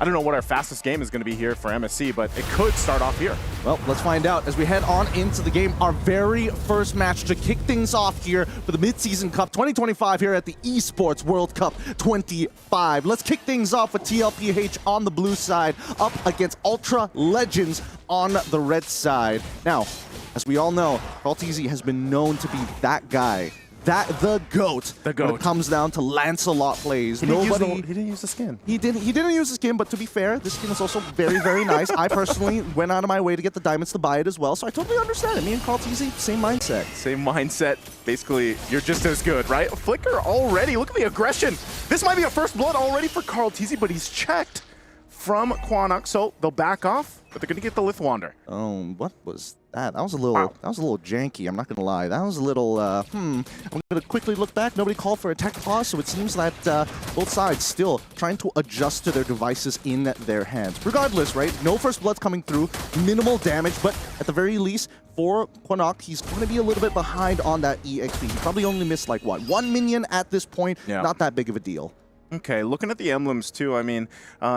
I don't know what our fastest game is going to be here for MSC, but it could start off here. Well, let's find out as we head on into the game. Our very first match to kick things off here for the Mid-Season Cup 2025 here at the Esports World Cup 25. Let's kick things off with TLPH on the blue side up against Ultra Legends on the red side. Now, as we all know, CarlTZ has been known to be that guy. The GOAT. The GOAT. When it comes down to Lancelot plays. He didn't use the skin. He didn't use the skin, but to be fair, this skin is also very, very nice. I personally went out of my way to get the diamonds to buy it as well, so I totally understand it. Me and CarlTZ, same mindset. Same mindset. Basically, you're just as good, right? Flicker already. Look at the aggression. This might be a first blood already for CarlTZ, but he's checked from Quanok, so they'll back off, but they're going to get the Lithwander. Oh, what was that? That was a little janky, I'm not going to lie. That was a little, I'm going to quickly look back. Nobody called for a tech pause, so it seems that both sides still trying to adjust to their devices in their hands. Regardless, right? No first bloods coming through, minimal damage, but at the very least, for Quanok, he's going to be a little bit behind on that EXP. He probably only missed, like, what, 1 minion at this point? Yeah. Not that big of a deal. Okay, looking at the emblems too, I mean,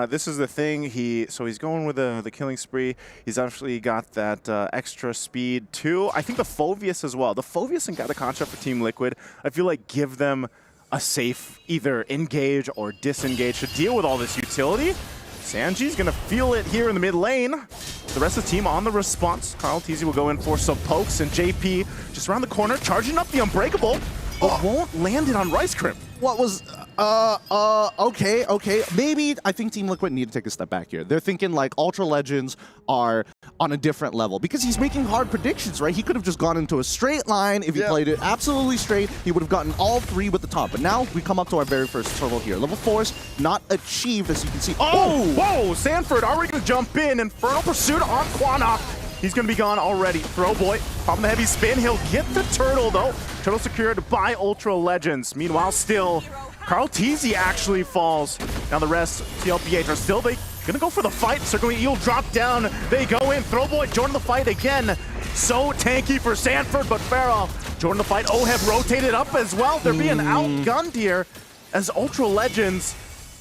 this is the thing, he's going with the killing spree. He's actually got that extra speed too. I think the Phoveus as well. The Phoveus and got a contract for Team Liquid. I feel like give them a safe either engage or disengage to deal with all this utility. Sanji's gonna feel it here in the mid lane. The rest of the team on the response. CarlTZ will go in for some pokes, and JP just around the corner, charging up the Unbreakable, but won't land it on Rice Crimp. What was... okay. Maybe I think Team Liquid need to take a step back here. They're thinking like Ultra Legends are on a different level because he's making hard predictions, right? He could have just gone into a straight line. If he played it absolutely straight, he would have gotten all 3 with the top. But now we come up to our very first turtle here. Level 4 is not achieved, as you can see. Oh, whoa! Sanford already going to jump in. Infernal Pursuit on Quanok. He's going to be gone already. Throwboy, popping the heavy spin. He'll get the turtle, though. Turtle secured by Ultra Legends. Meanwhile, still, CarlTZ actually falls. Now the rest, TLPH, are still gonna go for the fight. Circling Eel drop down. They go in. Throwboy joining the fight again. So tanky for Sanford, but Farrell joining the fight. Oheb rotated up as well. They're being outgunned here as Ultra Legends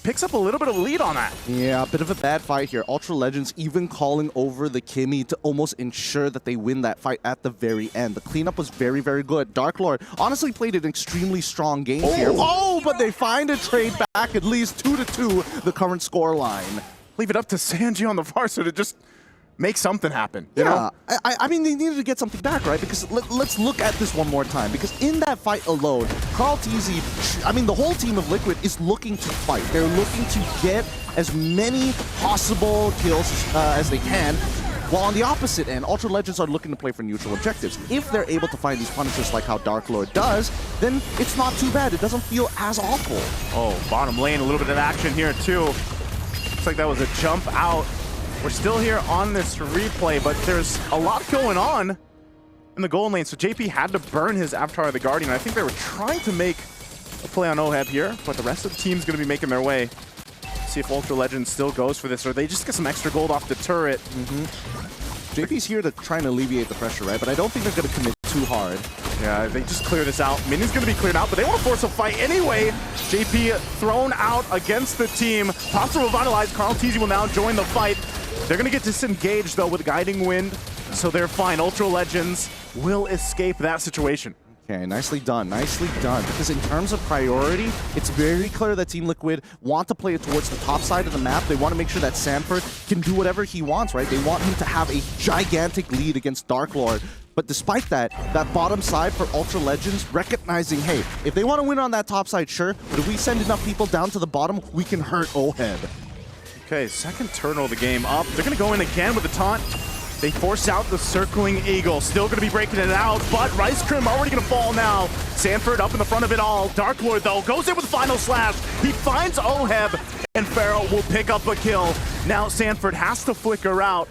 picks up a little bit of lead on that. Yeah, a bit of a bad fight here. Ultra Legends even calling over the Kimmy to almost ensure that they win that fight at the very end. The cleanup was very, very good. Dark Lord honestly played an extremely strong game here. Oh, but they find a trade back, at least 2-2, the current score line. Leave it up to Sanji on the far side to just make something happen. You know? I mean, they needed to get something back, right? Because let's look at this one more time. Because in that fight alone, CarlTZ, I mean, the whole team of Liquid is looking to fight. They're looking to get as many possible kills as they can. While on the opposite end, Ultra Legends are looking to play for neutral objectives. If they're able to find these punishers like how Dark Lord does, then it's not too bad. It doesn't feel as awful. Oh, bottom lane, a little bit of action here too. Looks like that was a jump out. We're still here on this replay, but there's a lot going on in the gold lane. So JP had to burn his Avatar of the Guardian. I think they were trying to make a play on Oheb here, but the rest of the team's going to be making their way. See if Ultra Legends still goes for this, or they just get some extra gold off the turret. JP's here to try and alleviate the pressure, right? But I don't think they're going to commit too hard. Yeah, they just clear this out. Minion's going to be cleared out, but they want to force a fight anyway. JP thrown out against the team. Pops to revitalize. CarlTZ will now join the fight. They're going to get disengaged, though, with Guiding Wind, so they're fine. Ultra Legends will escape that situation. Okay, nicely done, because in terms of priority, it's very clear that Team Liquid want to play it towards the top side of the map. They want to make sure that Sanford can do whatever he wants, right? They want him to have a gigantic lead against Dark Lord. But despite that, that bottom side for Ultra Legends, recognizing, hey, if they want to win on that top side, sure, but if we send enough people down to the bottom, we can hurt Oheb. Okay, second turtle of the game up. They're going to go in again with the taunt. They force out the circling eagle. Still going to be breaking it out, but Rice Crim already going to fall now. Sanford up in the front of it all. Dark Lord, though, goes in with Final Slash. He finds Oheb, and Pharaoh will pick up a kill. Now Sanford has to flicker out.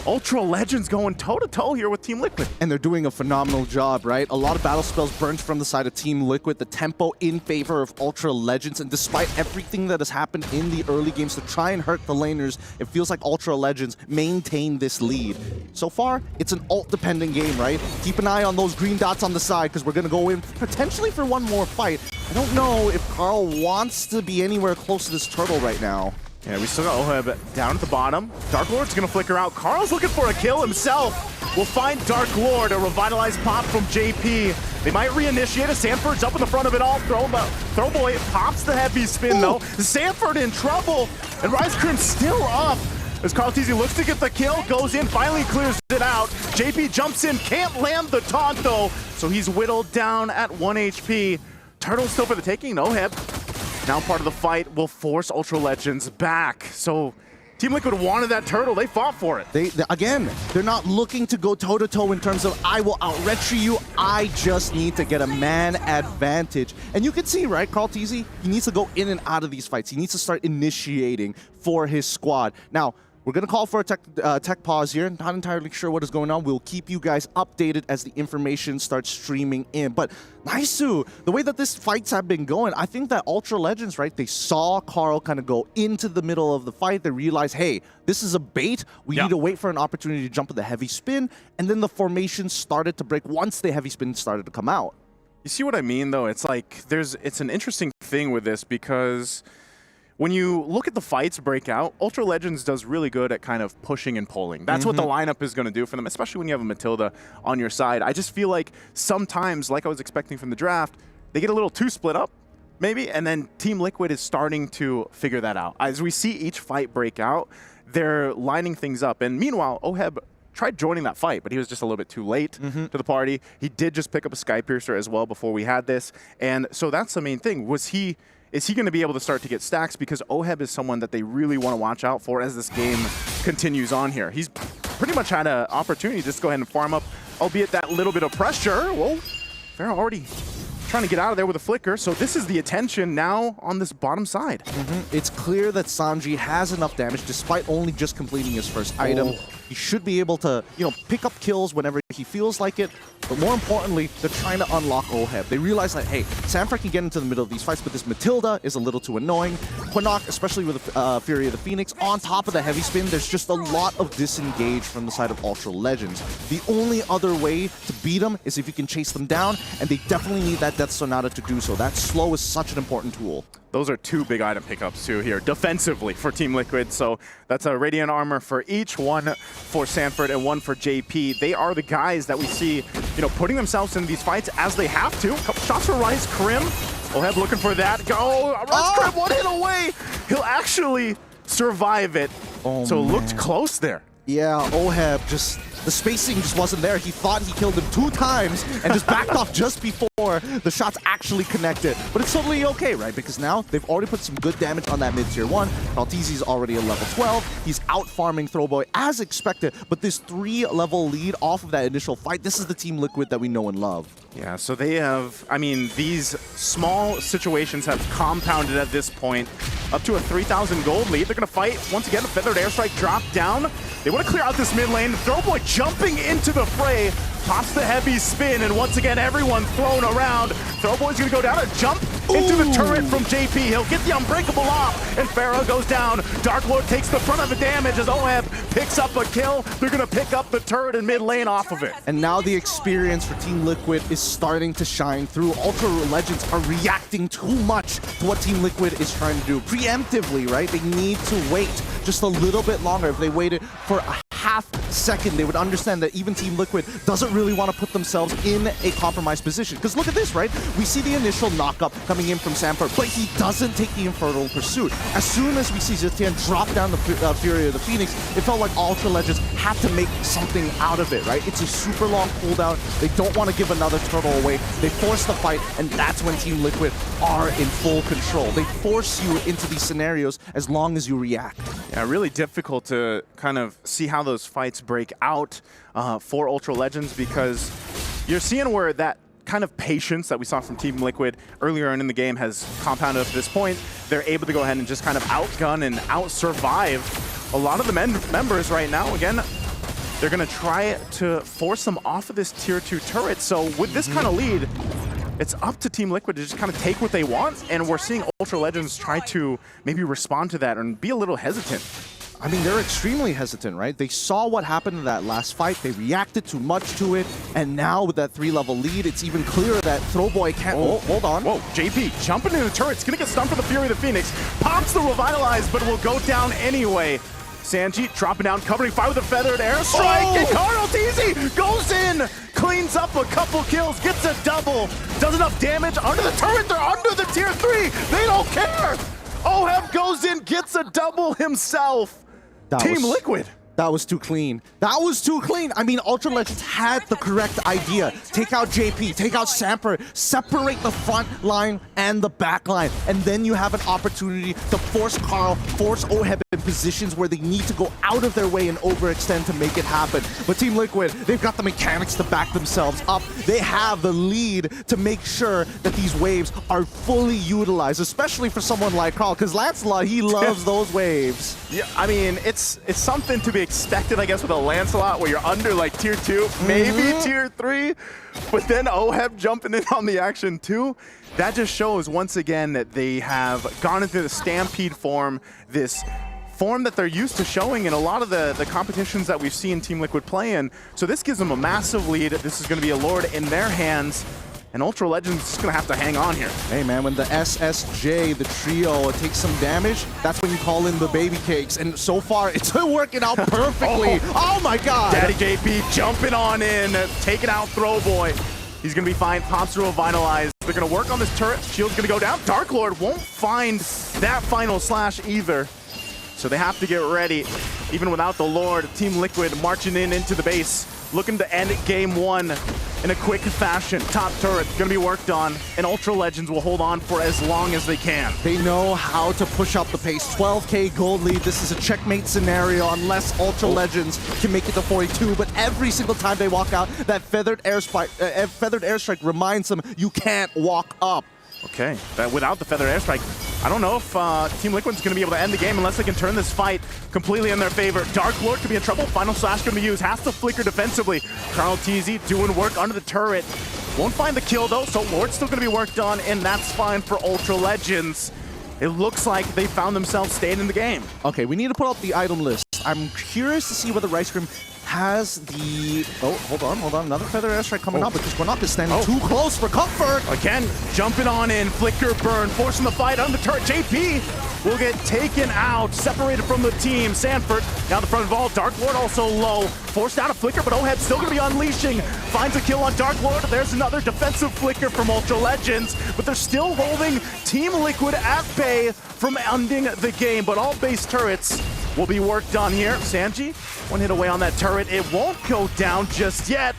Ultra Legends going toe-to-toe here with Team Liquid. And they're doing a phenomenal job, right? A lot of battle spells burned from the side of Team Liquid. The tempo in favor of Ultra Legends. And despite everything that has happened in the early games to try and hurt the laners, it feels like Ultra Legends maintain this lead. So far, it's an ult-dependent game, right? Keep an eye on those green dots on the side because we're going to go in potentially for one more fight. I don't know if Carl wants to be anywhere close to this turtle right now. Yeah, we still got Oheb down at the bottom. Dark Lord's gonna flicker out. Carl's looking for a kill himself. We'll find Dark Lord, a revitalized pop from JP. They might reinitiate it. Sanford's up in the front of it all. Throwboy pops the heavy spin though. Sanford in trouble, and Rise Crim still up. As Carl Teasy looks to get the kill, goes in, finally clears it out. JP jumps in, can't land the taunt though, so he's whittled down at 1 HP. Turtle's still for the taking, Oheb. Now part of the fight will force Ultra Legends back. So Team Liquid wanted that turtle, they fought for it. They're not looking to go toe-to-toe in terms of, I will out-retry you, I just need to get a man advantage. And you can see, right, Carl Teasy, he needs to go in and out of these fights. He needs to start initiating for his squad. Now, we're going to call for a tech pause here. Not entirely sure what is going on. We'll keep you guys updated as the information starts streaming in. But Naisu, the way that these fights have been going, I think that Ultra Legends, right, they saw Carl kind of go into the middle of the fight. They realized, hey, this is a bait. We need to wait for an opportunity to jump with the heavy spin. And then the formation started to break once the heavy spin started to come out. You see what I mean, though? It's like it's an interesting thing with this because when you look at the fights break out, Ultra Legends does really good at kind of pushing and pulling. That's what the lineup is going to do for them, especially when you have a Matilda on your side. I just feel like sometimes, like I was expecting from the draft, they get a little too split up, maybe, and then Team Liquid is starting to figure that out. As we see each fight break out, they're lining things up. And meanwhile, Oheb tried joining that fight, but he was just a little bit too late to the party. He did just pick up a Sky Piercer as well before we had this. And so that's the main thing. Is he going to be able to start to get stacks? Because Oheb is someone that they really want to watch out for as this game continues on here. He's pretty much had an opportunity to just go ahead and farm up, albeit that little bit of pressure. Whoa, Farrah already trying to get out of there with a flicker. So this is the attention now on this bottom side. It's clear that Sanji has enough damage despite only just completing his first item. He should be able to, pick up kills whenever he feels like it. But more importantly, they're trying to unlock Oheb. They realize that, hey, Sanford can get into the middle of these fights, but this Matilda is a little too annoying. Quinnock, especially with the Fury of the Phoenix, on top of the heavy spin, there's just a lot of disengage from the side of Ultra Legends. The only other way to beat them is if you can chase them down, and they definitely need that Death Sonata to do so. That slow is such an important tool. Those are two big item pickups too here, defensively for Team Liquid. So that's a Radiant Armor for each, one for Sanford and one for JP. They are the guys that we see, putting themselves in these fights as they have to. Couple shots for Rise Crim. Oheb looking for that. Rise Crim, one hit away. He'll actually survive it. So looked close there. Yeah, Oheb the spacing just wasn't there. He thought he killed him 2 times and just backed off just before the shots actually connected. But it's totally okay, right? Because now they've already put some good damage on that mid-tier 1. Maltese's already a level 12. He's out-farming Throwboy as expected. But this 3-level lead off of that initial fight, this is the Team Liquid that we know and love. Yeah, so they have, these small situations have compounded at this point up to a 3,000 gold lead. They're going to fight once again. A Feathered Airstrike drop down. They want to clear out this mid lane. Throwboy jumping into the fray, pops the heavy spin, and once again, everyone thrown around. Throwboy's going to go down and jump into the turret from JP. He'll get the Unbreakable off, and Farrah goes down. Dark Lord takes the front of the damage as Oheb picks up a kill. They're going to pick up the turret in mid lane off of it. And now the experience for Team Liquid is starting to shine through. Ultra Legends are reacting too much to what Team Liquid is trying to do. Preemptively, right? They need to wait just a little bit longer. If they waited for a half second, they would understand that even Team Liquid doesn't really want to put themselves in a compromised position. Because look at this, right? We see the initial knock-up coming in from Sanford, but he doesn't take the Infernal Pursuit. As soon as we see Zitian drop down the Fury of the Phoenix, it felt like Ultra Legends had to make something out of it, right? It's a super long cooldown. They don't want to give another turtle away. They force the fight, and that's when Team Liquid are in full control. They force you into these scenarios as long as you react. Yeah, really difficult to kind of see how those fights break out for Ultra Legends, because you're seeing where that kind of patience that we saw from Team Liquid earlier in the game has compounded up to this point. They're able to go ahead and just kind of outgun and out-survive a lot of the members right now. Again, they're going to try to force them off of this tier 2 turret. So with this kind of lead, it's up to Team Liquid to just kind of take what they want, and we're seeing Ultra Legends try to maybe respond to that and be a little hesitant. I mean, they're extremely hesitant, right? They saw what happened in that last fight. They reacted too much to it. And now with that 3-level lead, it's even clearer that Throwboy can't... Oh, hold on. Whoa, JP jumping in the turret. It's going to get stunned for the Fury of the Phoenix. Pops the Revitalize, but will go down anyway. Sanji dropping down, covering fire with a feathered airstrike. Oh! And Carl TZ goes in, cleans up a couple kills, gets a double. Does enough damage under the turret. They're under the tier 3. They don't care. Oheb goes in, gets a double himself. Team Liquid. That was too clean. That was too clean. I mean, Ultra Legends had the correct idea. Take out JP, take out Samper, separate the front line and the back line. And then you have an opportunity to force Carl, force Oheb in positions where they need to go out of their way and overextend to make it happen. But Team Liquid, they've got the mechanics to back themselves up. They have the lead to make sure that these waves are fully utilized, especially for someone like Carl, because Lancelot, he loves those waves. Yeah, I mean, it's something to be expected, I guess, with a Lancelot where you're under like tier 2, maybe tier 3, but then Oheb jumping in on the action too. That just shows once again that they have gone into the Stampede form, this form that they're used to showing in a lot of the competitions that we've seen Team Liquid play in. So this gives them a massive lead. This is going to be a Lord in their hands. And Ultra Legends is going to have to hang on here. Hey, man, when the SSJ, the trio, takes some damage, that's when you call in the baby cakes. And so far, it's working out perfectly. Oh, my God. Daddy JP jumping on in, taking out Throwboy. He's going to be fine. Pops through a Vitalize. They're going to work on this turret. Shield's going to go down. Dark Lord won't find that final slash either. So they have to get ready. Even without the Lord, Team Liquid marching into the base, looking to end game 1 in a quick fashion. Top turret gonna be worked on, and Ultra Legends will hold on for as long as they can. They know how to push up the pace. 12K gold lead. This is a checkmate scenario unless Ultra Legends can make it to 42. But every single time they walk out, that feathered airstrike reminds them you can't walk up. Okay, without the feather airstrike, I don't know if Team Liquid's going to be able to end the game unless they can turn this fight completely in their favor. Dark Lord could be in trouble. Final Slash going to be used. Has to flicker defensively. Carl TZ doing work under the turret. Won't find the kill though, so Lord's still going to be worked on, and that's fine for Ultra Legends. It looks like they found themselves staying in the game. Okay, we need to pull up the item list. I'm curious to see whether Rice Cream has the... Oh, hold on. Another feather airstrike coming up because Granok is standing too close for comfort. Again, jumping on in, flicker burn, forcing the fight on the turret. JP will get taken out, separated from the team. Sanford down the front of all. Dark Lord also low. Forced out a flicker, but Oheb still going to be unleashing. Finds a kill on Dark Lord. There's another defensive flicker from Ultra Legends, but they're still holding Team Liquid at bay from ending the game. But all base turrets will be worked on here. Sanji, one hit away on that turret. It won't go down just yet.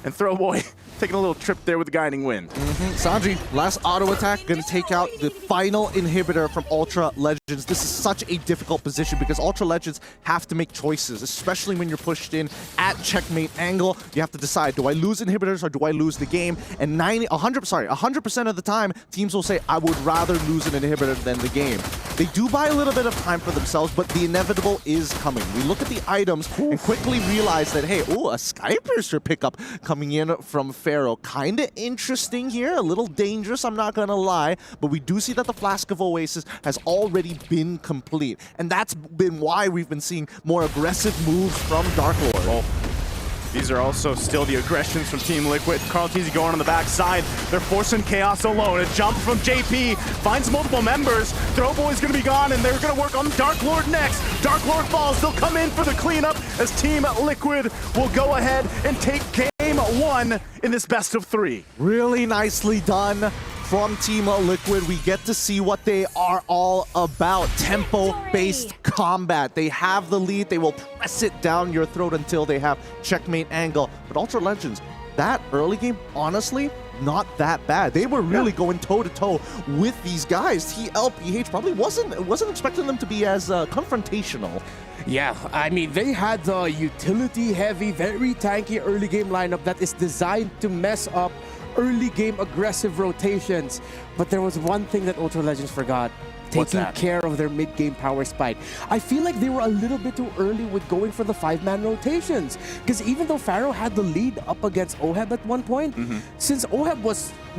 And Throwboy taking a little trip there with the guiding wind. Sanji, last auto attack, gonna take out the final inhibitor from Ultra Legends. This is such a difficult position because Ultra Legends have to make choices, especially when you're pushed in at checkmate angle. You have to decide, do I lose inhibitors or do I lose the game? And 100% of the time, teams will say, I would rather lose an inhibitor than the game. They do buy a little bit of time for themselves, but the inevitable is coming. We look at the items and quickly realize that, hey, a Sky Piercer pickup coming in from Pharaoh. Kind of interesting here, a little dangerous, I'm not gonna lie, but we do see that the Flask of Oasis has already been complete, and that's been why we've been seeing more aggressive moves from Dark Lord. These are also still the aggressions from Team Liquid. Carl TZ going on the backside. They're forcing Chaos alone. A jump from JP. Finds multiple members. Throwboy's going to be gone, and they're going to work on Dark Lord next. Dark Lord falls. They'll come in for the cleanup as Team Liquid will go ahead and take game 1 in this best of 3. Really nicely done from Team Liquid. We get to see what they are all about. Tempo-based combat. They have the lead. They will press it down your throat until they have checkmate angle. But Ultra Legends, that early game, honestly, not that bad. They were really going toe-to-toe with these guys. TLPH probably wasn't expecting them to be as confrontational. Yeah, I mean, they had the utility-heavy, very tanky early game lineup that is designed to mess up early game aggressive rotations. But there was one thing that Ultra Legends forgot. Taking care of their mid-game power spike. I feel like they were a little bit too early with going for the 5-man rotations. Because even though Pharaoh had the lead up against Oheb at one point, since Oheb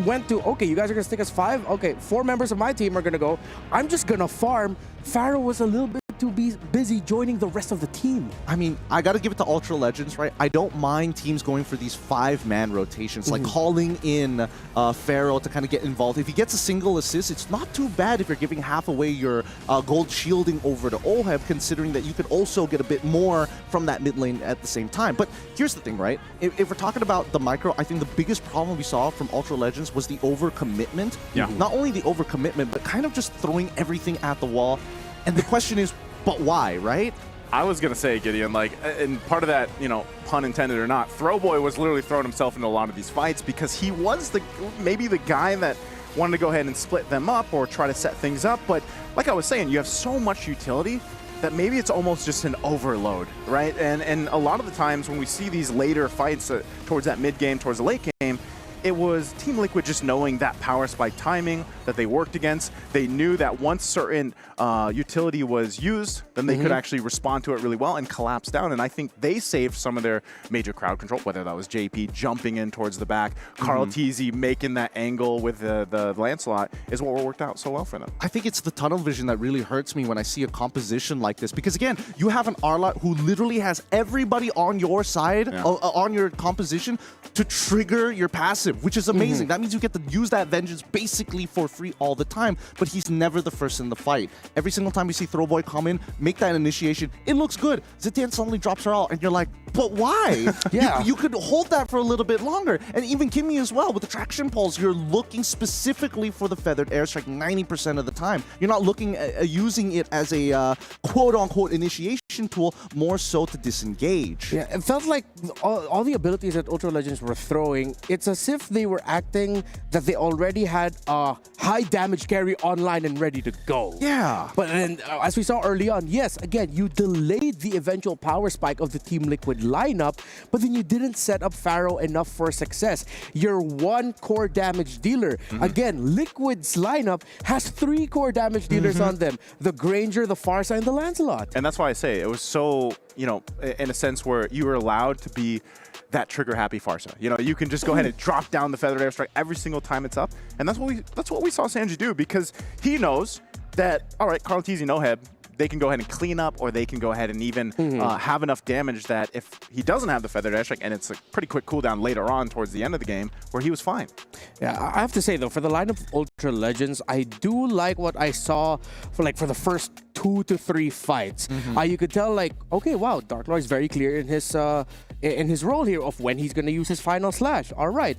went to, okay, you guys are going to stick us 5? Okay, 4 members of my team are going to go. I'm just going to farm. Pharaoh was a little bit too busy joining the rest of the team. I mean, I got to give it to Ultra Legends, right? I don't mind teams going for these 5-man rotations, like calling in Pharaoh to kind of get involved. If he gets a single assist, it's not too bad if you're giving half away your gold shielding over to Oheb, considering that you could also get a bit more from that mid lane at the same time. But here's the thing, right? If we're talking about the micro, I think the biggest problem we saw from Ultra Legends was the overcommitment. Yeah. Not only the overcommitment, but kind of just throwing everything at the wall. And the question is, but why, right? I was going to say, Gideon, like, and part of that, you know, pun intended or not, Throwboy was literally throwing himself into a lot of these fights because he was maybe the guy that wanted to go ahead and split them up or try to set things up. But like I was saying, you have so much utility that maybe it's almost just an overload, right? And a lot of the times when we see these later fights towards that mid game, towards the late game, it was Team Liquid just knowing that power spike timing that they worked against. They knew that once certain utility was used, then they could actually respond to it really well and collapse down. And I think they saved some of their major crowd control, whether that was JP jumping in towards the back, Carl TZ making that angle with the Lancelot is what worked out so well for them. I think it's the tunnel vision that really hurts me when I see a composition like this. Because again, you have an Arlot who literally has everybody on your side, on your composition, to trigger your passive, which is amazing. That means you get to use that vengeance basically for free all the time, but he's never the first in the fight. Every single time we see Throwboy come in, make that initiation, it looks good. Zitian suddenly drops her out, and you're like, but why? You could hold that for a little bit longer. And even Kimmy as well, with the traction pulse, you're looking specifically for the feathered airstrike 90% of the time. You're not looking at using it as a quote-unquote initiation tool, more so to disengage. Yeah, it felt like all the abilities that Ultra Legends were throwing, it's as if they were acting that they already had a high damage carry online and ready to go. Yeah. But then, as we saw early on, yes, again, you delayed the eventual power spike of the Team Liquid lineup, but then you didn't set up Pharaoh enough for success. Your one core damage dealer. Again, Liquid's lineup has 3 core damage dealers on them. The Granger, the Farsa, and the Lancelot. And that's why I say it was so, you know, in a sense where you were allowed to be that trigger-happy Farsa. You know, you can just go ahead and drop down the feathered airstrike every single time it's up. And that's what we saw Sanji do, because he knows that, all right, Carl TZ, Oheb, they can go ahead and clean up, or they can go ahead and even have enough damage that if he doesn't have the feathered airstrike, and it's a pretty quick cooldown later on towards the end of the game, where he was fine. Yeah, I have to say though, for the lineup of Ultra Legends, I do like what I saw for the first 2 to 3 fights. You could tell, like, okay, wow, Dark Lord is very clear in his role here of when he's going to use his final slash. All right.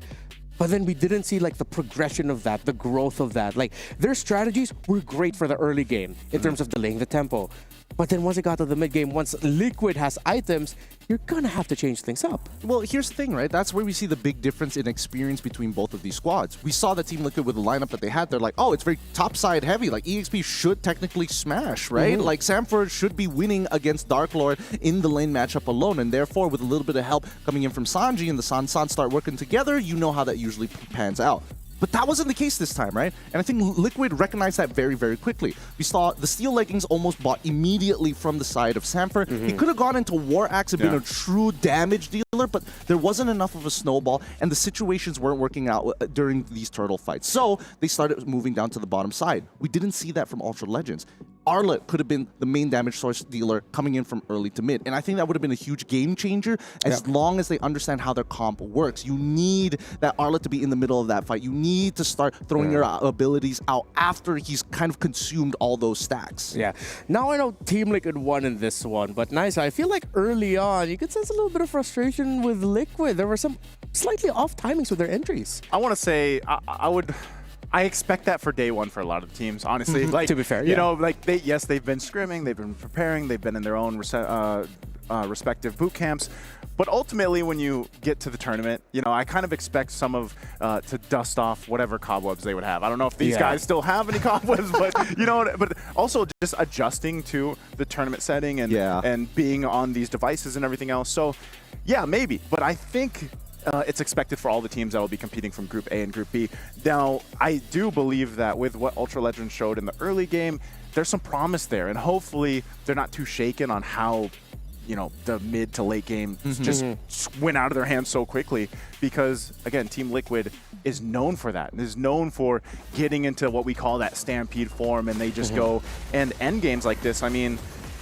But then we didn't see like the progression of that, the growth of that. Like, their strategies were great for the early game in terms of delaying the tempo. But then once it got to the mid game, once Liquid has items, you're gonna have to change things up. Well, here's the thing, right? That's where we see the big difference in experience between both of these squads. We saw that Team Liquid with the lineup that they had. They're like, oh, it's very topside heavy. Like, EXP should technically smash, right? Like, Samford should be winning against Dark Lord in the lane matchup alone. And therefore, with a little bit of help coming in from Sanji and the San start working together, you know how that usually pans out. But that wasn't the case this time, right? And I think Liquid recognized that very, very quickly. We saw the Steel Leggings almost bought immediately from the side of Samford. He could have gone into War Axe and been a true damage dealer, but there wasn't enough of a snowball, and the situations weren't working out during these turtle fights. So they started moving down to the bottom side. We didn't see that from Ultra Legends. Arlott could have been the main damage source dealer coming in from early to mid. And I think that would have been a huge game changer as long as they understand how their comp works. You need that Arlott to be in the middle of that fight. You need to start throwing your abilities out after he's kind of consumed all those stacks. Yeah. Now I know Team Liquid won in this one, but nice. I feel like early on, you could sense a little bit of frustration with Liquid. There were some slightly off timings with their entries. I want to say I expect that for day one for a lot of the teams, honestly. Like, to be fair, you know, like they've been scrimming, they've been preparing, they've been in their own respective boot camps. But ultimately, when you get to the tournament, you know, I kind of expect some of to dust off whatever cobwebs they would have. I don't know if these guys still have any cobwebs, but you know, but also just adjusting to the tournament setting and being on these devices and everything else. So, yeah, maybe. But I think it's expected for all the teams that will be competing from Group A and Group B. Now, I do believe that with what Ultra Legends showed in the early game, there's some promise there, and hopefully they're not too shaken on how, you know, the mid to late game just went out of their hands so quickly, because again, Team Liquid is known for that, and is known for getting into what we call that stampede form, and they just go and end games like this. I mean,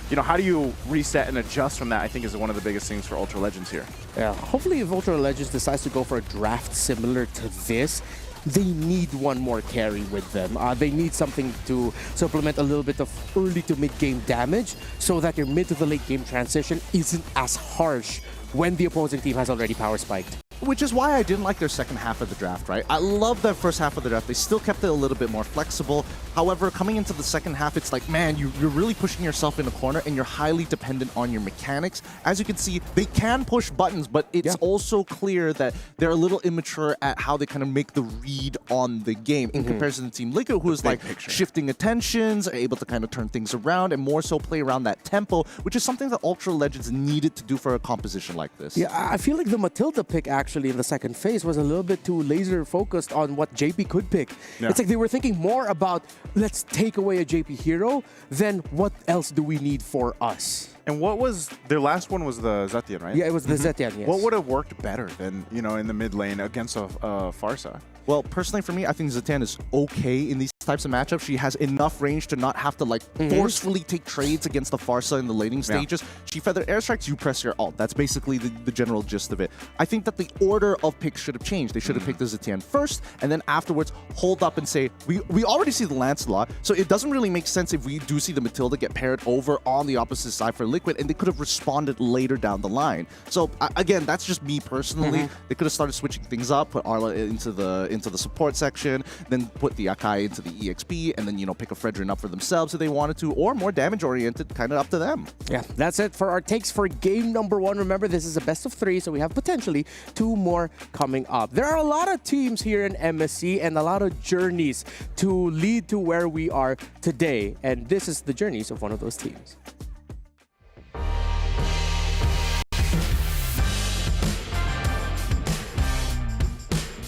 how do you reset and adjust from that, I think, is one of the biggest things for Ultra Legends here. Yeah, hopefully if Ultra Legends decides to go for a draft similar to this, they need one more carry with them. They need something to supplement a little bit of early to mid-game damage so that your mid to the late game transition isn't as harsh when the opposing team has already power spiked. Which is why I didn't like their second half of the draft, right? I love their first half of the draft. They still kept it a little bit more flexible. However, coming into the second half, it's like, man, you're really pushing yourself in a corner and you're highly dependent on your mechanics. As you can see, they can push buttons, but it's also clear that they're a little immature at how they kind of make the read on the game in comparison to Team Liquid, who is like shifting attentions, are able to kind of turn things around and more so play around that tempo, which is something that Ultra Legends needed to do for a composition like this. Yeah, I feel like the Matilda pick actually in the second phase was a little bit too laser focused on what JP could pick. Yeah. It's like they were thinking more about let's take away a JP hero than what else do we need for us. And what was their last one was the Zetian, right? Yeah, it was the Zetian, yes. What would have worked better than, in the mid lane against a Farsa? Well, personally for me, I think Zetian is okay in these types of matchups. She has enough range to not have to like forcefully take trades against the Farsa in the laning stages. She feather airstrikes, you press your ult. That's basically the general gist of it. I think that the order of picks should have changed. They should have picked the Zetian first, and then afterwards hold up and say, we already see the Lancelot, so it doesn't really make sense if we do see the Matilda get paired over on the opposite side for Liquid, and they could have responded later down the line. So again, that's just me personally. They could have started switching things up, put Arla into the support section, then put the Akai into the EXP, and then pick a Fredrin up for themselves if they wanted to, or more damage oriented, kind of up to them. Yeah, that's it for our takes for game number 1. Remember, this is a best of 3, so we have potentially 2 more coming up. There are a lot of teams here in MSC and a lot of journeys to lead to where we are today, and this is the journeys of one of those teams.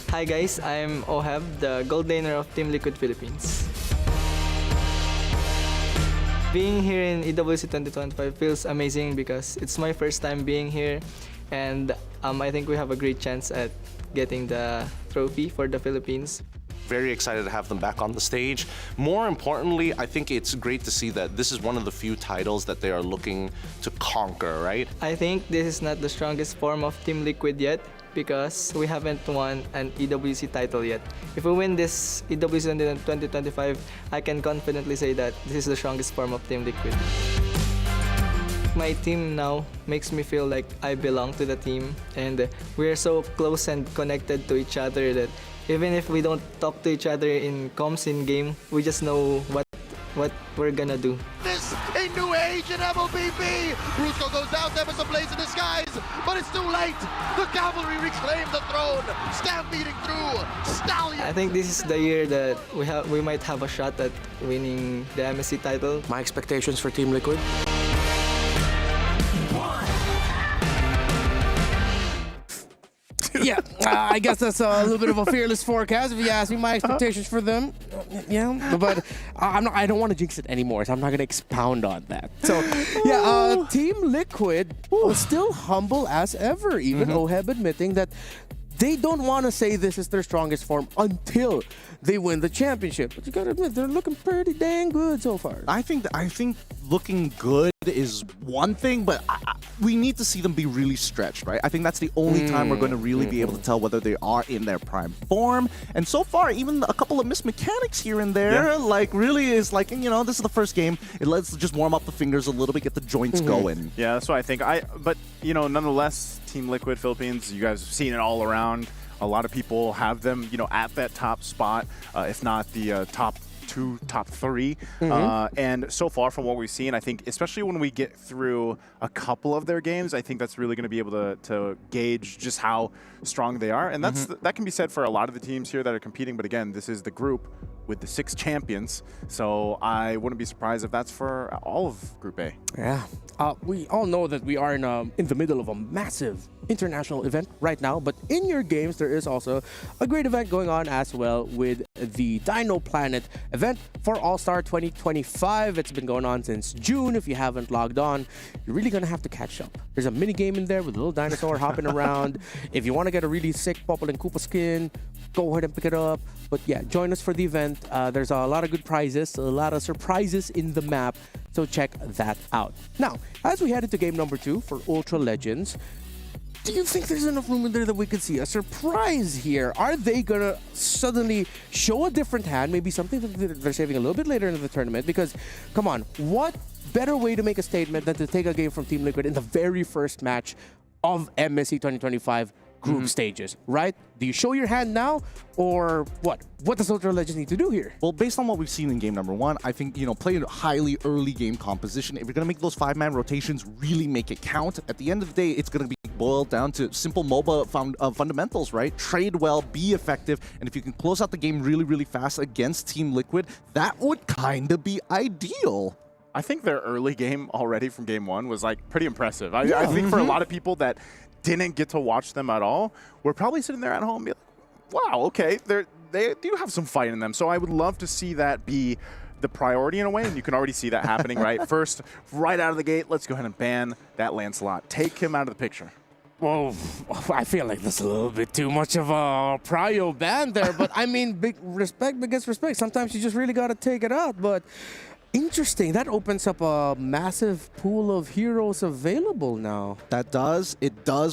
Hi guys, I'm Oheb, the gold laner of Team Liquid Philippines. Being here in EWC 2025 feels amazing because it's my first time being here, and I think we have a great chance at getting the trophy for the Philippines. Very excited to have them back on the stage. More importantly, I think it's great to see that this is one of the few titles that they are looking to conquer, right? I think this is not the strongest form of Team Liquid yet because we haven't won an EWC title yet. If we win this EWC in 2025, I can confidently say that this is the strongest form of Team Liquid. My team now makes me feel like I belong to the team, and we're so close and connected to each other that even if we don't talk to each other in comms in game, we just know what we're gonna do. This a new age in MLBB. Brusco goes down, there was a blaze in the skies, but it's too late. The cavalry reclaim the throne, stampeding through. Stallion. I think this is the year that we might have a shot at winning the MSC title. My expectations for Team Liquid? Yeah, I guess that's a little bit of a fearless forecast. If you ask me, my expectations for them, yeah, but I don't want to jinx it anymore, so I'm not going to expound on that. So, yeah, Team Liquid was still humble as ever, even Oheb admitting that they don't want to say this is their strongest form until they win the championship. But you gotta admit, they're looking pretty dang good so far. I think looking good is one thing, but we need to see them be really stretched, right? I think that's the only time we're going to really be able to tell whether they are in their prime form. And so far, even a couple of missed mechanics here and there, like really is like, this is the first game. Let's just warm up the fingers a little bit, get the joints going. Yeah, that's what I think. But nonetheless, Team Liquid Philippines, you guys have seen it all around. A lot of people have them, at that top spot, if not the top 2, top 3. And so far from what we've seen, I think, especially when we get through a couple of their games, I think that's really going to be able to gauge just how strong they are. And that can be said for a lot of the teams here that are competing. But again, this is the group with the 6 champions. So I wouldn't be surprised if that's for all of Group A. Yeah. We all know that we are in the middle of a massive international event right now, but in your games there is also a great event going on as well with the Dino Planet event for All-Star 2025. It's been going on since June. If you haven't logged on, you're really gonna have to catch up. There's a mini game in there with a little dinosaur hopping around. If you want to get a really sick Popple and Koopa skin, go ahead and pick it up. But yeah, join us for the event. tournament. There's a lot of good prizes, a lot of surprises in the map, so check that out. Now, as we head into game number 2 for Ultra Legends, do you think there's enough room in there that we could see a surprise here? Are they gonna suddenly show a different hand, maybe something that they're saving a little bit later in the tournament? Because, come on, what better way to make a statement than to take a game from Team Liquid in the very first match of MSC 2025 group stages, right? Do you show your hand now, or what? What does Ultra Legends need to do here? Well, based on what we've seen in game number 1, I think, playing highly early game composition, if you're going to make those 5-man rotations really make it count, at the end of the day, it's going to be boiled down to simple MOBA fundamentals, right? Trade well, be effective, and if you can close out the game really, really fast against Team Liquid, that would kind of be ideal. I think their early game already from game 1 was like pretty impressive. I think for a lot of people that didn't get to watch them at all, we're probably sitting there at home and be like, wow, okay, they do have some fight in them. So I would love to see that be the priority in a way, and you can already see that happening, right? First, right out of the gate, let's go ahead and ban that Lancelot. Take him out of the picture. Well, I feel like that's a little bit too much of a prio ban there, but I mean, big respect begets respect. Sometimes you just really got to take it out, but interesting. That opens up a massive pool of heroes available now. It does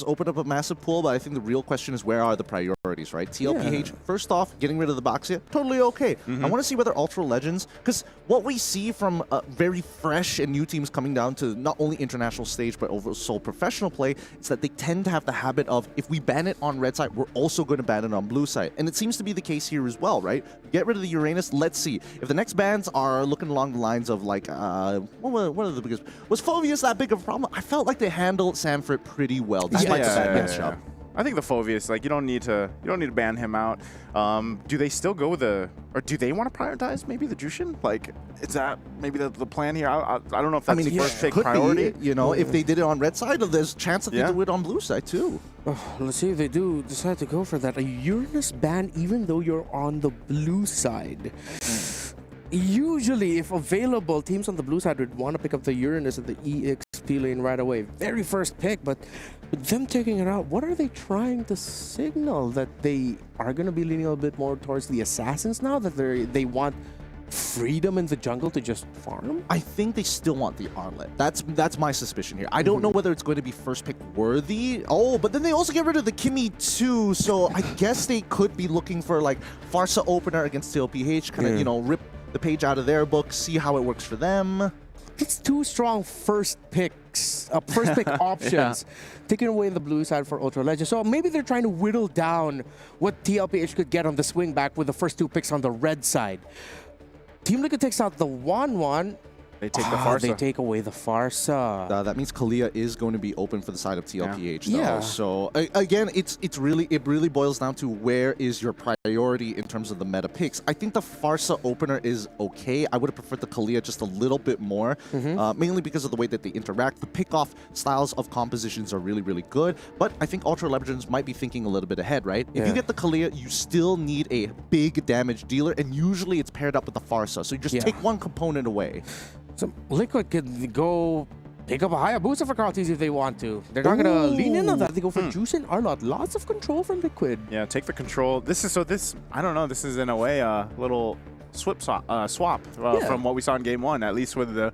open up a massive pool, but I think the real question is where are the priorities, right? TLPH, first off, getting rid of the Boxia, totally okay. I want to see whether Ultra Legends, because what we see from very fresh and new teams coming down to not only international stage, but also professional play, is that they tend to have the habit of, if we ban it on red side, we're also going to ban it on blue side. And it seems to be the case here as well, right? Get rid of the Uranus, let's see. If the next bans are looking along the lines of like, what are the biggest? Was Phoveus that big of a problem? I felt like they handled Sanford pretty well, despite the bad matchup. I think the Phoveus, like you don't need to ban him out. Do they still go with or do they want to prioritize maybe the Jushin? Like, is that maybe the plan here? I don't know if that's the first big priority. Be, if they did it on red side, there's a chance that they do it on blue side too. Let's see if they do decide to go for that. A Uranus ban even though you're on the blue side. Usually, if available, teams on the blue side would want to pick up the Uranus and the EXP lane right away. Very first pick, but with them taking it out, what are they trying to signal? That they are going to be leaning a bit more towards the Assassins now? That they want freedom in the jungle to just farm? I think they still want the Arlet. That's my suspicion here. I don't know whether it's going to be first pick worthy. Oh, but then they also get rid of the Kimmy too, so I guess they could be looking for like Farsa opener against TLPH, kind of, rip the page out of their book, see how it works for them. It's two strong first pick options, taking away the blue side for Ultra Legends. So maybe they're trying to whittle down what TLPH could get on the swing back with the first 2 picks on the red side. Team Liquid takes out the 1-1. They take the Farsa. They take away the Farsa. That means Kalia is going to be open for the side of TLPH, though. Yeah. So again, it really boils down to where is your priority in terms of the meta picks. I think the Farsa opener is okay. I would have preferred the Kalia just a little bit more, mainly because of the way that they interact. The pick-off styles of compositions are really, really good, but I think Ultra Legends might be thinking a little bit ahead, right? If you get the Kalia, you still need a big damage dealer, and usually it's paired up with the Farsa, so you just take one component away. So Liquid could go pick up a Hayabusa for Carltease if they want to. They're not going to lean in on that. They go for Juice and Arlot. Lots of control from Liquid. Yeah, take the control. I don't know, this is in a way a little swap from what we saw in game 1, at least with the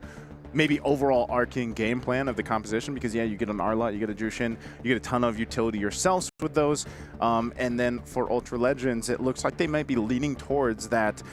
maybe overall arcing game plan of the composition, because you get an Arlot, you get a Jushin, you get a ton of utility yourselves with those. And then for Ultra Legends, it looks like they might be leaning towards that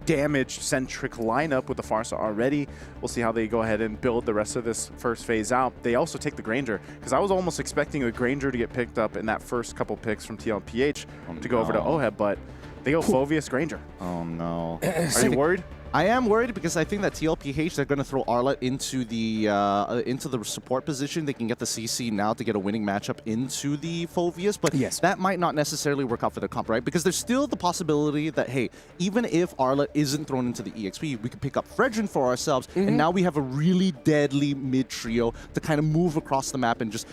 damage-centric lineup with the Farsa already. We'll see how they go ahead and build the rest of this first phase out. They also take the Granger, because I was almost expecting the Granger to get picked up in that first couple picks from TLPH to go over to OHEB, but they go Phoveus Granger. Oh no. Are you worried? I am worried because I think that TLPH, they're going to throw Arlot into the support position. They can get the CC now to get a winning matchup into the Phoveus, but that might not necessarily work out for their comp, right? Because there's still the possibility that, hey, even if Arlot isn't thrown into the EXP, we could pick up Fredrin for ourselves, and now we have a really deadly mid-trio to kind of move across the map and just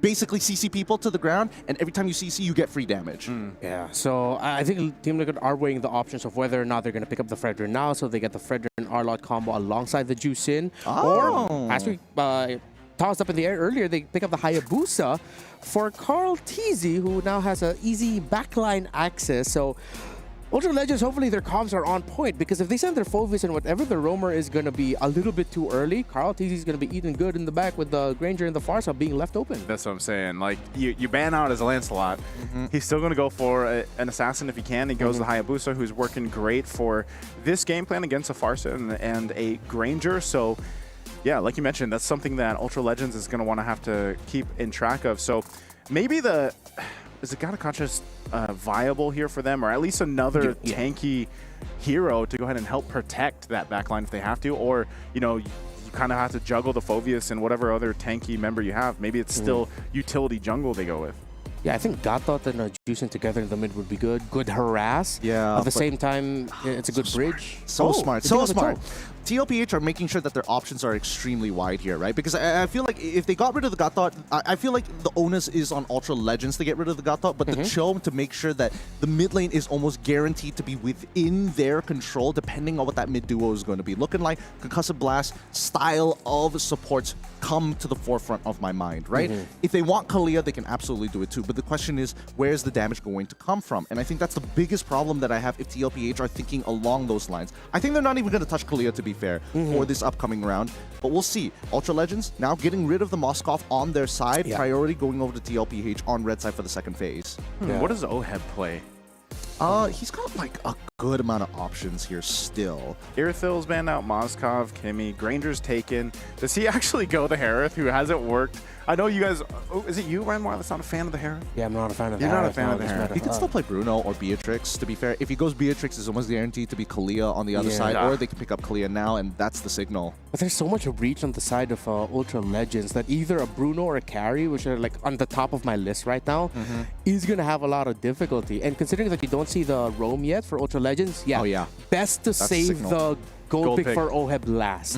basically CC people to the ground, and every time you CC, you get free damage. Yeah, so I think Team Liquid are weighing the options of whether or not they're going to pick up the Fredrin now, so they get the Fredrin Arlot combo alongside the Juicin. Or, as we tossed up in the air earlier, they pick up the Hayabusa for Carltease, who now has an easy backline access. So Ultra Legends, hopefully their comms are on point, because if they send their Phovis and whatever the roamer is going to be a little bit too early, Carl TZ is going to be eating good in the back with the Granger and the far side being left open. That's what I'm saying. Like, you ban out as a Lancelot. He's still going to go for an assassin if he can. He goes to Hayabusa, who's working great for this game plan against a Farsa and a Granger. So, yeah, like you mentioned, that's something that Ultra Legends is going to want to have to keep in track of. So maybe is the God of Conscious viable here for them, or at least another tanky hero to go ahead and help protect that backline if they have to, or, you know, you kind of have to juggle the Phoveus and whatever other tanky member you have. Maybe it's still utility jungle they go with. Yeah, I think Gatot and Juicing together in the mid would be good. Good harass. Yeah. At the same time, it's a good bridge. So smart. So smart. TLPH are making sure that their options are extremely wide here, right? Because I feel like if they got rid of the Gatot, I feel like the onus is on Ultra Legends to get rid of the Gatot, but the Cho to make sure that the mid lane is almost guaranteed to be within their control, depending on what that mid duo is going to be looking like. Concussive Blast style of supports come to the forefront of my mind, right? If they want Kalia, they can absolutely do it too, but the question is, where's the damage going to come from? And I think that's the biggest problem that I have if TLPH are thinking along those lines. I think they're not even going to touch Kalia, to be fair, for this upcoming round, but we'll see. Ultra Legends now getting rid of the Moskov on their side, priority going over to TLPH on red side for the second phase. What does Oheb play? He's got like a good amount of options here still. Irithil's banned out, Moskov, Kimmy, Granger's taken. Does he actually go the Harith, who hasn't worked? I know you guys, is it you, Ryan Moore, that's not a fan of the Harith? Yeah, I'm not a fan of the You're Harith. not a fan of the Harith. He can still play Bruno or Beatrix, to be fair. If he goes Beatrix, it's almost guaranteed to be Kalia on the other side, or they can pick up Kalia now, and that's the signal. But there's so much reach on the side of Ultra Legends that either a Bruno or a Carry, which are like on the top of my list right now, is going to have a lot of difficulty. And considering that you don't see the roam yet for Ultra Legends, best to save the gold pick for Oheb last.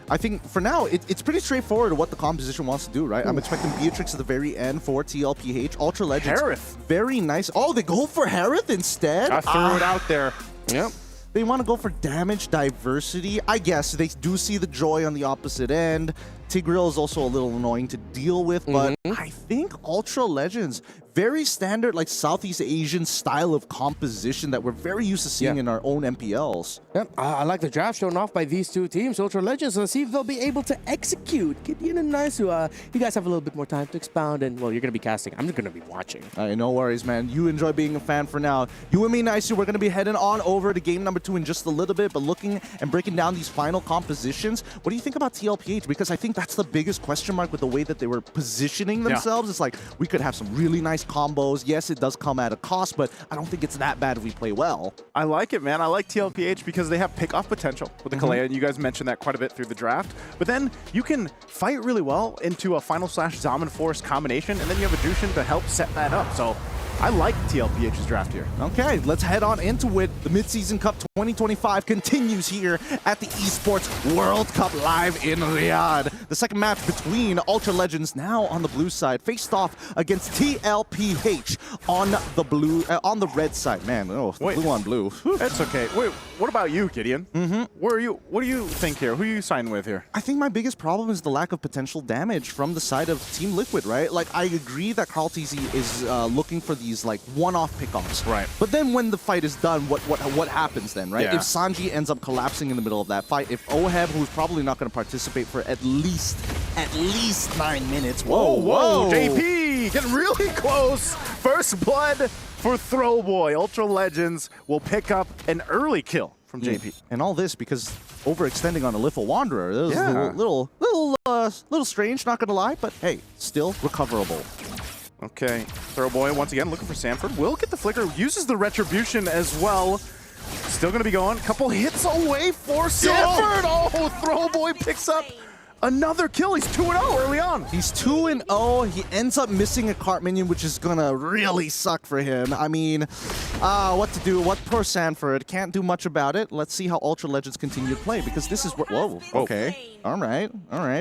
I think for now, it's pretty straightforward what the composition wants to do, right? I'm expecting Beatrix at the very end for TLPH. Ultra Legends. Harith. Very nice. Oh, they go for Harith instead? I threw it out there. Yep. They want to go for damage diversity. I guess they do see the Joy on the opposite end. Tigreal is also a little annoying to deal with, but I think Ultra Legends, very standard like Southeast Asian style of composition that we're very used to seeing in our own MPLs. Yep. I like the draft shown off by these two teams, Ultra Legends. Let's see if they'll be able to execute. Gideon and Naisu, you guys have a little bit more time to expound, and well, you're going to be casting. I'm just going to be watching. No worries, man. You enjoy being a fan for now. You and me, Naisu, we're going to be heading on over to game number 2 in just a little bit, but looking and breaking down these final compositions. What do you think about TLPH? Because I think that's the biggest question mark with the way that they were positioning themselves. It's like, we could have some really nice combos. Yes, it does come at a cost, but I don't think it's that bad if we play well. I like it, man. I like TLPH because they have pick-off potential with the Kalea, and you guys mentioned that quite a bit through the draft. But then you can fight really well into a Final Slash Zaman Force combination, and then you have a Jushin to help set that up. So I like TLPH's draft here. Okay, let's head on into it. The Mid-Season Cup 2025 continues here at the Esports World Cup live in Riyadh. The second match between Ultra Legends, now on the blue side, faced off against TLPH on the red side. Man, blue on blue. It's okay. Wait, what about you, Gideon? What do you think here? Who are you signing with here? I think my biggest problem is the lack of potential damage from the side of Team Liquid, right? Like, I agree that Carl TZ is looking for these like one-off pickoffs. Right. But then when the fight is done, what happens then, right? Yeah. If Sanji ends up collapsing in the middle of that fight, if Oheb, who's probably not going to participate for at least 9 minutes. Whoa, JP getting really close. First blood for Throwboy. Ultra Legends will pick up an early kill from JP. And all this because overextending on a Little Wanderer. That was a little strange, not going to lie, but hey, still recoverable. Okay, Throwboy once again looking for Sanford. Will get the flicker, uses the retribution as well. Still gonna be going. Couple hits away for Sanford. Oh, Throwboy picks up another kill. He's 2-0 early on. He's 2-0. He ends up missing a cart minion, which is gonna really suck for him. I mean, what to do? What poor Sanford? Can't do much about it. Let's see how Ultra Legends continue to play, because this is where... Whoa, okay. All right.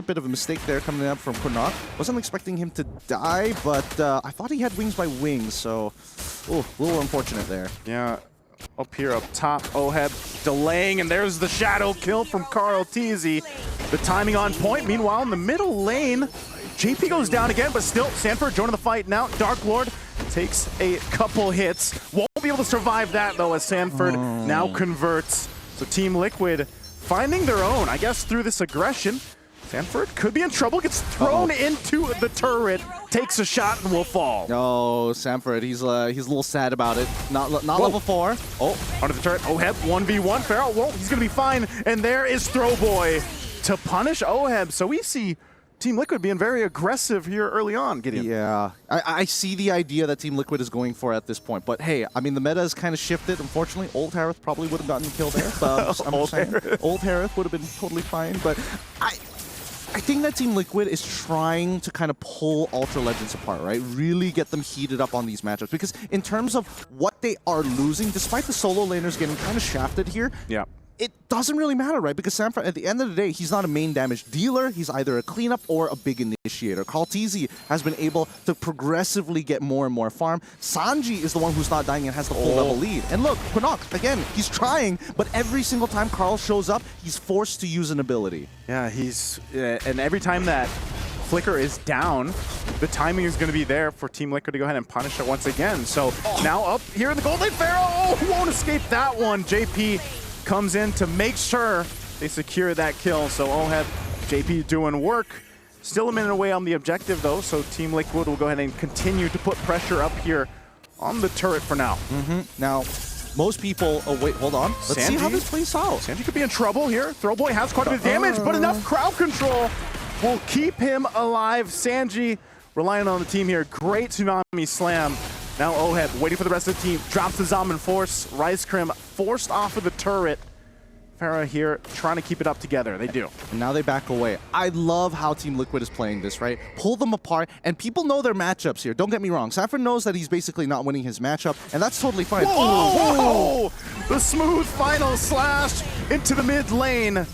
Bit of a mistake there coming up from Kunok. Wasn't expecting him to die, but I thought he had wings by wings, so... Oh, a little unfortunate there. Yeah. Up here, up top, Oheb delaying, and there's the shadow kill from Carl TZ. The timing on point. Meanwhile, in the middle lane, JP goes down again, but still, Sanford joining the fight now. Dark Lord takes a couple hits. Won't be be able to survive that, though, as Sanford now converts. So Team Liquid finding their own, I guess, through this aggression. Sanford could be in trouble, gets thrown into the turret, takes a shot, and will fall. Oh, Sanford, he's a little sad about it. Not level 4. Oh, under the turret, Oheb, 1v1. Farrell, well, he's going to be fine. And there is Throwboy to punish Oheb. So we see Team Liquid being very aggressive here early on, Gideon. Yeah, I see the idea that Team Liquid is going for at this point. But hey, I mean, the meta has kind of shifted. Unfortunately, Old Harith probably would have gotten killed there. But I'm just saying, Old Harith would have been totally fine. But I think that Team Liquid is trying to kind of pull Ultra Legends apart, right? Really get them heated up on these matchups. Because in terms of what they are losing, despite the solo laners getting kind of shafted here, it doesn't really matter, right? Because Sanford, at the end of the day, he's not a main damage dealer. He's either a cleanup or a big initiator. Karl'Tezi has been able to progressively get more and more farm. Sanji is the one who's not dying and has the full level lead. And look, Quinox, again, he's trying, but every single time Karl shows up, he's forced to use an ability. Yeah, he's... and every time that Flicker is down, the timing is going to be there for Team Liquid to go ahead and punish it once again. So now up here in the gold lane, Pharaoh won't escape that one. JP comes in to make sure they secure that kill. So Oheb, JP doing work. Still a minute away on the objective though, so Team Liquid will go ahead and continue to put pressure up here on the turret for now. Now, most people... Oh, wait, hold on. Let's see how this plays out. Sanji could be in trouble here. Throwboy has quite a bit of damage, but enough crowd control will keep him alive. Sanji relying on the team here. Great Tsunami Slam. Now Oheb waiting for the rest of the team. Drops the Zaman Force. Rice Crim forced off of the turret. Farah here trying to keep it up together. They do. And now they back away. I love how Team Liquid is playing this, right? Pull them apart, and people know their matchups here. Don't get me wrong. Sanford knows that he's basically not winning his matchup, and that's totally fine. Whoa! The smooth final slash into the mid lane.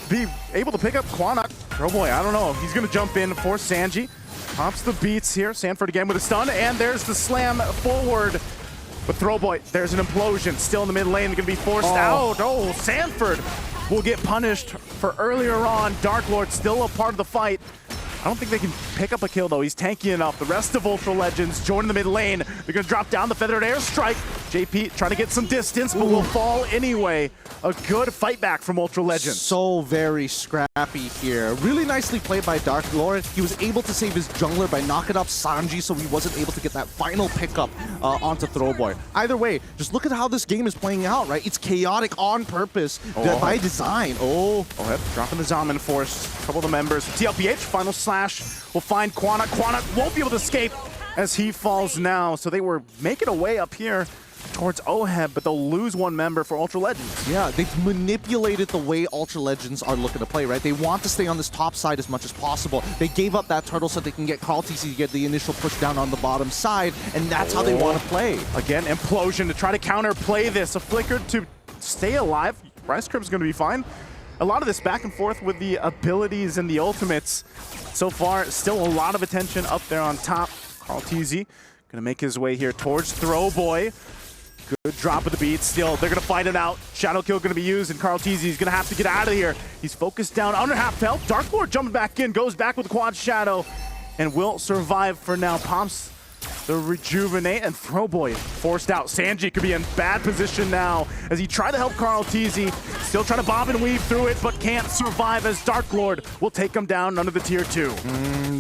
Be able to pick up Quanok. Oh boy, I don't know. He's going to jump in for Sanji. Pops the beats here. Sanford again with a stun, and there's the slam forward. But Throwboy, there's an implosion. Still in the mid lane, going to be forced out. Oh, Sanford will get punished for earlier on. Dark Lord still a part of the fight. I don't think they can pick up a kill, though. He's tanky enough. The rest of Ultra Legends joining the mid lane. They're going to drop down the Feathered Airstrike. JP trying to get some distance, but will fall anyway. A good fight back from Ultra Legends. So very scrappy here. Really nicely played by Dark Lord. He was able to save his jungler by knocking up Sanji, so he wasn't able to get that final pickup onto Throwboy. Either way, just look at how this game is playing out, right? It's chaotic on purpose by design. Dropping the Zaman Force. A couple of the members. TLPH, final slash will find Quanok. Quanok won't be able to escape as he falls now. So they were making a way up here towards Oheb, but they'll lose one member for Ultra Legends. Yeah, they've manipulated the way Ultra Legends are looking to play, right? They want to stay on this top side as much as possible. They gave up that turtle so they can get Karl'Tezi to get the initial push down on the bottom side, and that's how they want to play. Again, Implosion to try to counterplay this. A Flicker to stay alive. Rice Crim's going to be fine. A lot of this back and forth with the abilities and the ultimates. So far, still a lot of attention up there on top. Karl'Tezi going to make his way here towards Throwboy. Good drop of the beat. Still, they're going to fight it out. Shadow Kill going to be used, and Karl'Tezi's going to have to get out of here. He's focused down under half health. Dark Lord jumping back in, goes back with Quad Shadow, and will survive for now. Pops the Rejuvenate, and Throwboy forced out. Sanji could be in bad position now as he tried to help Karl'Tezi. Still trying to bob and weave through it, but can't survive as Dark Lord will take him down under the tier 2.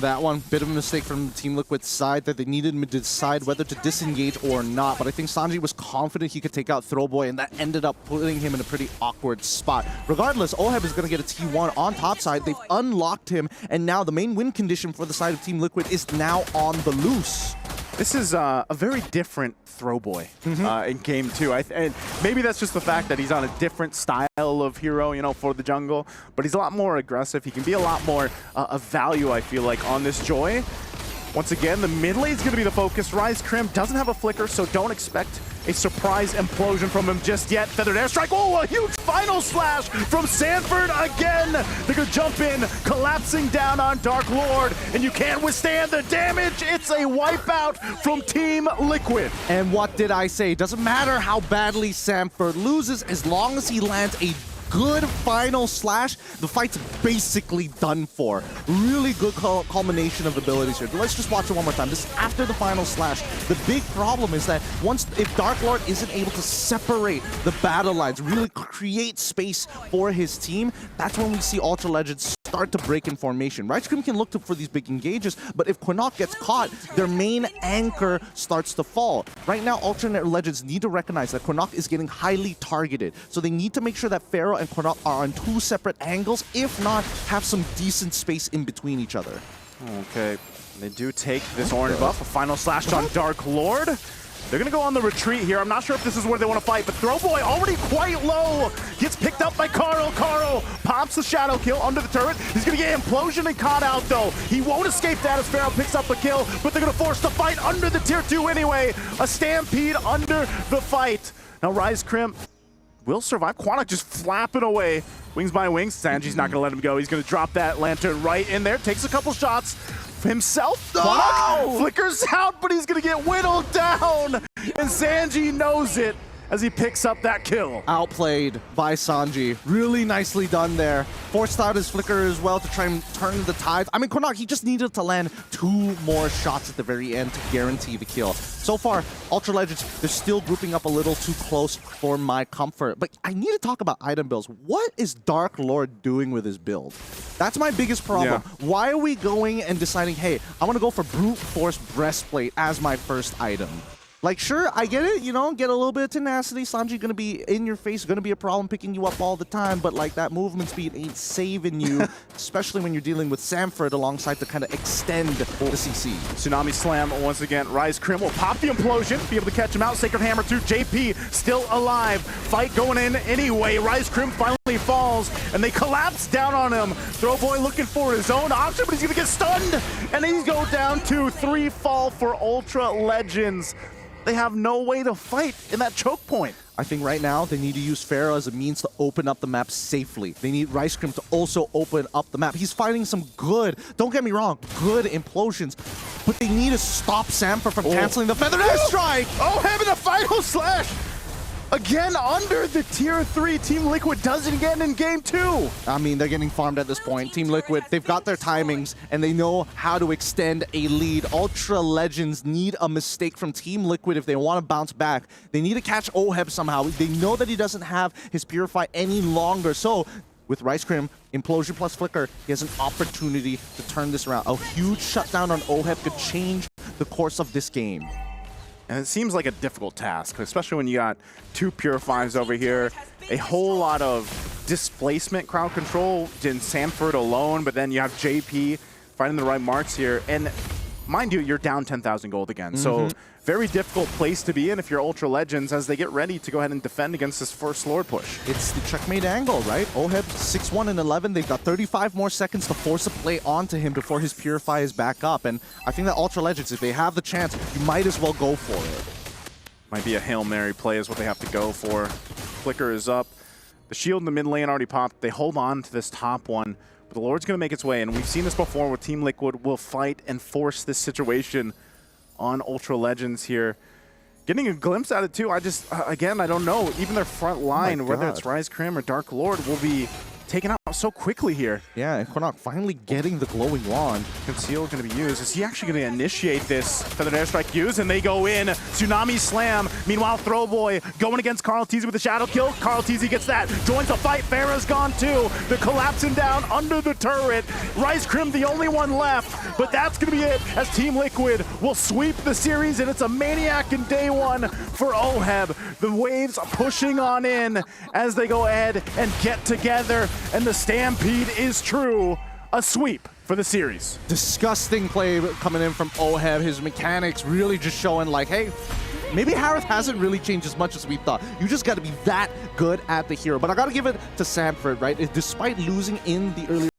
That one, bit of a mistake from Team Liquid's side that they needed to decide whether to disengage or not. But I think Sanji was confident he could take out Throwboy, and that ended up putting him in a pretty awkward spot. Regardless, Oheb is going to get a T1 on top side. They've unlocked him, and now the main win condition for the side of Team Liquid is now on the loose. This is a very different Throwboy in game 2. And maybe that's just the fact that he's on a different style of hero, you know, for the jungle. But he's a lot more aggressive. He can be a lot more of value, I feel like, on this Joy. Once again, the mid lane is going to be the focus. Rise Crim doesn't have a flicker, so don't expect a surprise implosion from him just yet. Feathered Airstrike. Oh, a huge final slash from Sanford again. They're going to jump in, collapsing down on Dark Lord, and you can't withstand the damage. It's a wipeout from Team Liquid. And what did I say? Doesn't matter how badly Sanford loses, as long as he lands a good final slash, the fight's basically done for. Really good culmination of abilities here. Let's just watch it one more time. This is after the final slash. The big problem is that if Dark Lord isn't able to separate the battle lines, really create space for his team, that's when we see Ultra Legends start to break in formation. Rice Cream can look for these big engages, but if Quinnock gets caught, their main anchor starts to fall. Right now, Ultra Legends need to recognize that Quinnock is getting highly targeted, so they need to make sure that Pharaoh and Quinnock are on two separate angles, if not, have some decent space in between each other. Okay, they do take this orange buff, a final slash on Dark Lord. They're going to go on the retreat here. I'm not sure if this is where they want to fight, but Throwboy already quite low. Gets picked up by Carl. Carl pops the shadow kill under the turret. He's going to get implosion and caught out, though. He won't escape that as Pharaoh picks up a kill, but they're going to force the fight under the tier 2 anyway. A stampede under the fight. Now Rise Crimp will survive. Quantic just flapping away. Wings by wings. Sanji's not going to let him go. He's going to drop that lantern right in there. Takes a couple shots. Himself, no! Flickers out, but he's gonna get whittled down, and Sanji knows it as he picks up that kill. Outplayed by Sanji. Really nicely done there. Forced out his flicker as well to try and turn the tide. I mean, Quinnock, he just needed to land 2 more shots at the very end to guarantee the kill. So far, Ultra Legends, they're still grouping up a little too close for my comfort. But I need to talk about item builds. What is Dark Lord doing with his build? That's my biggest problem. Yeah. Why are we going and deciding, hey, I want to go for Brute Force Breastplate as my first item? Like, sure, I get it, you know, get a little bit of tenacity. Sanji gonna be in your face, gonna be a problem picking you up all the time, but like that movement speed ain't saving you, especially when you're dealing with Sanford alongside to kind of extend the CC. Tsunami Slam once again. Rise Crim will pop the implosion, be able to catch him out. Sacred Hammer 2, JP still alive. Fight going in anyway. Rise Crim finally falls, and they collapse down on him. Throwboy looking for his own option, but he's gonna get stunned, and he's go down to 3 fall for Ultra Legends. They have no way to fight in that choke point. I think right now they need to use Pharaoh as a means to open up the map safely. They need Rice Cream to also open up the map. He's fighting some good, don't get me wrong, good implosions, but they need to stop Sanford from canceling the Feathered Airstrike. Oh, having a final slash. Again, under the tier 3, Team Liquid does it again in game 2. I mean, they're getting farmed at this point. Team Liquid, they've got their timings, and they know how to extend a lead. Ultra Legends need a mistake from Team Liquid if they want to bounce back. They need to catch Oheb somehow. They know that he doesn't have his Purify any longer, so with Rice Cream, Implosion plus Flicker, he has an opportunity to turn this around. A huge shutdown on Oheb could change the course of this game. And it seems like a difficult task, especially when you got 2 Purifies over here, a whole lot of displacement crowd control in Sanford alone, but then you have JP finding the right marks here. And mind you, you're down 10,000 gold again. So very difficult place to be in if you're Ultra Legends as they get ready to go ahead and defend against this first Lord push. It's the checkmate angle, right? Oheb 6-1 and 11. They've got 35 more seconds to force a play onto him before his Purify is back up. And I think that Ultra Legends, if they have the chance, you might as well go for it. Might be a Hail Mary play is what they have to go for. Flicker is up. The shield in the mid lane already popped. They hold on to this top one. But the Lord's going to make its way. And we've seen this before where Team Liquid will fight and force this situation on Ultra Legends here. Getting a glimpse at it too, I just, again, I don't know. Even their front line, whether it's Rise Crim or Dark Lord, will be taken out so quickly here. Yeah, and Quinnock finally getting the glowing wand. Conceal going to be used. Is he actually going to initiate this Feathered Airstrike use? And they go in. Tsunami Slam. Meanwhile, Throwboy going against Carl Teasy with a shadow kill. Carl Teasy gets that. Joins the fight. Farah's gone too. They're collapsing down under the turret. Rice Crim the only one left. But that's going to be it as Team Liquid will sweep the series. And it's a maniac in day 1 for Oheb. The waves are pushing on in as they go ahead and get together. And the stampede is true. A sweep for the series. Disgusting play coming in from Oheb. His mechanics really just showing like, hey, maybe Harith hasn't really changed as much as we thought. You just got to be that good at the hero. But I got to give it to Sanford, right? Despite losing in the early